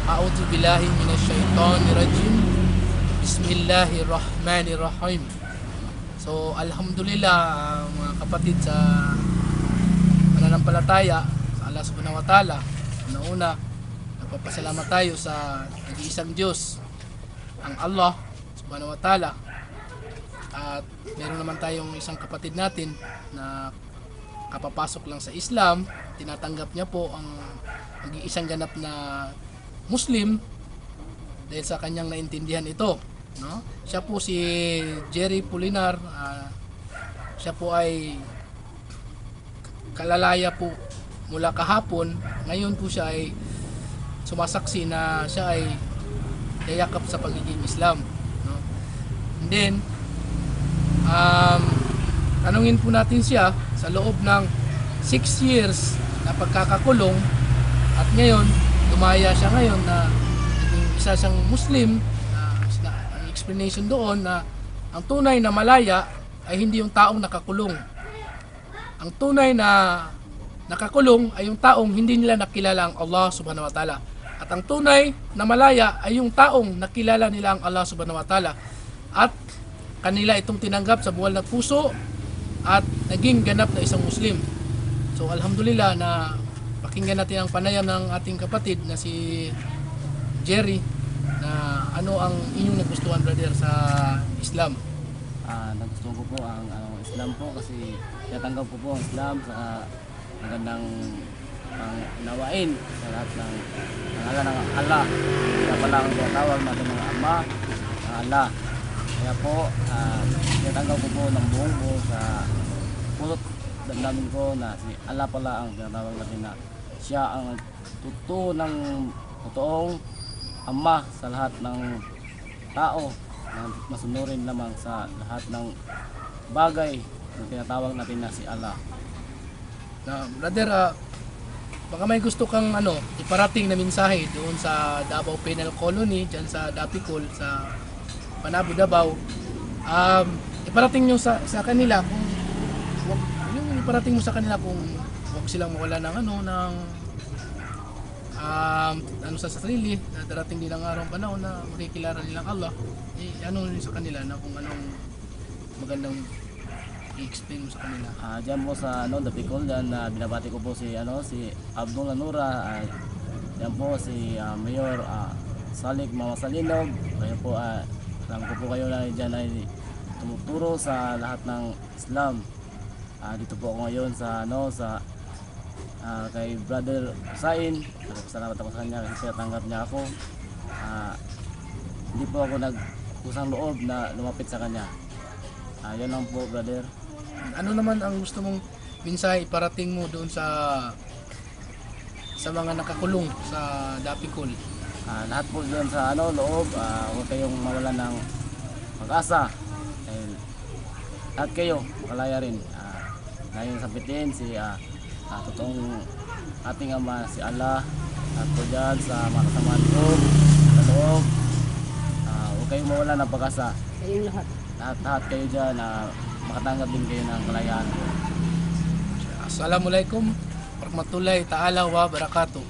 A'udzu billahi minasyaitonir rajim. Bismillahirrahmanirrahim. So, alhamdulillah, mga kapatid sa pananampalataya sa Allah Subhanahu wa Ta'ala. Una-una, nagpapasalamat tayo sa nag-iisang Diyos, ang Allah Subhanahu wa Ta'ala. At meron naman tayong isang kapatid natin na kapapasok lang sa Islam, tinatanggap niya po ang nag-iisang ganap na Muslim dahil sa kanyang naintindihan ito, no? Siya po si Jerry Pulinar. Siya po ay kalalaya po mula kahapon. Ngayon po siya ay sumasaksi na siya ay yayakap sa pagiging Islam, no? And then tanungin po natin siya sa loob ng 6 years na pagkakakulong, at ngayon dumaya siya ngayon na naging isa siyang Muslim. Ang explanation doon na ang tunay na malaya ay hindi yung taong nakakulong. Ang tunay na nakakulong ay yung taong hindi nila nakilala ang Allah Subhanahu wa Ta'ala. At ang tunay na malaya ay yung taong nakilala nila ang Allah Subhanahu wa Ta'ala at kanila itong tinanggap sa buwal na puso at naging ganap na isang Muslim. So alhamdulillah na pakinggan natin ang panayam ng ating kapatid na si Jerry, na ano ang inyong nagustuhan, brother, sa Islam. Nagustuhan ko po ang Islam po kasi natanggap ko po ang Islam sa magandang nawain sa lahat ng pangalan ng Allah. Kaya pala ang tinatawag natin mga Ama, Allah. Kaya po, natanggap ko po ng buong po sa puso't damdamin ko na si Allah pala ang tinatawag natin, na siya ang totoong Ama sa lahat ng tao, na masunurin lamang sa lahat ng bagay na tinatawag natin na si Allah. Brother, baka may gusto kang iparating na mensahe doon sa Davao Penal Colony, dyan sa Dapicol, sa Panabo, Davao. Iparating nyo sa kanila kung yung iparating mo sa kanila kung huwag silang mawala ng sa sarili, na darating din ang araw panahon na makikilala nilang Allah. Ano sa kanila na kung anong magandang i-explain mo sa kanila? Diyan po sa Dapicol, diyan binabati ko po si Abdul Lanura, diyan po si Mayor Salik Mama Salinog. Kaya po alam ko po kayo na diyan ay tumuturo sa lahat ng Islam. Dito po ako ngayon sa kay Brother Sain. Salamat ako sa kanya kasi natanggap niya ako. Hindi po ako nagkusang loob na lumapit sa kanya. Yan lang po, brother. Ano naman ang gusto mong mensahe iparating mo doon sa mga nakakulong sa Dapicol? Lahat po doon sa loob, huwag kayong mawalan ng pag-asa. Dahil lahat kayo makalaya rin. Ngayon sabitin si totoong ating Ama, si Allah. At po dyan sa mga kasamaan ko sa loob, huwag kayong mawalan ng pag-asa. Kayong lahat. Lahat kayo dyan, makatanggap din kayo ng kalayaan. Assalamualaikum warahmatullahi ta'ala wa barakatuh.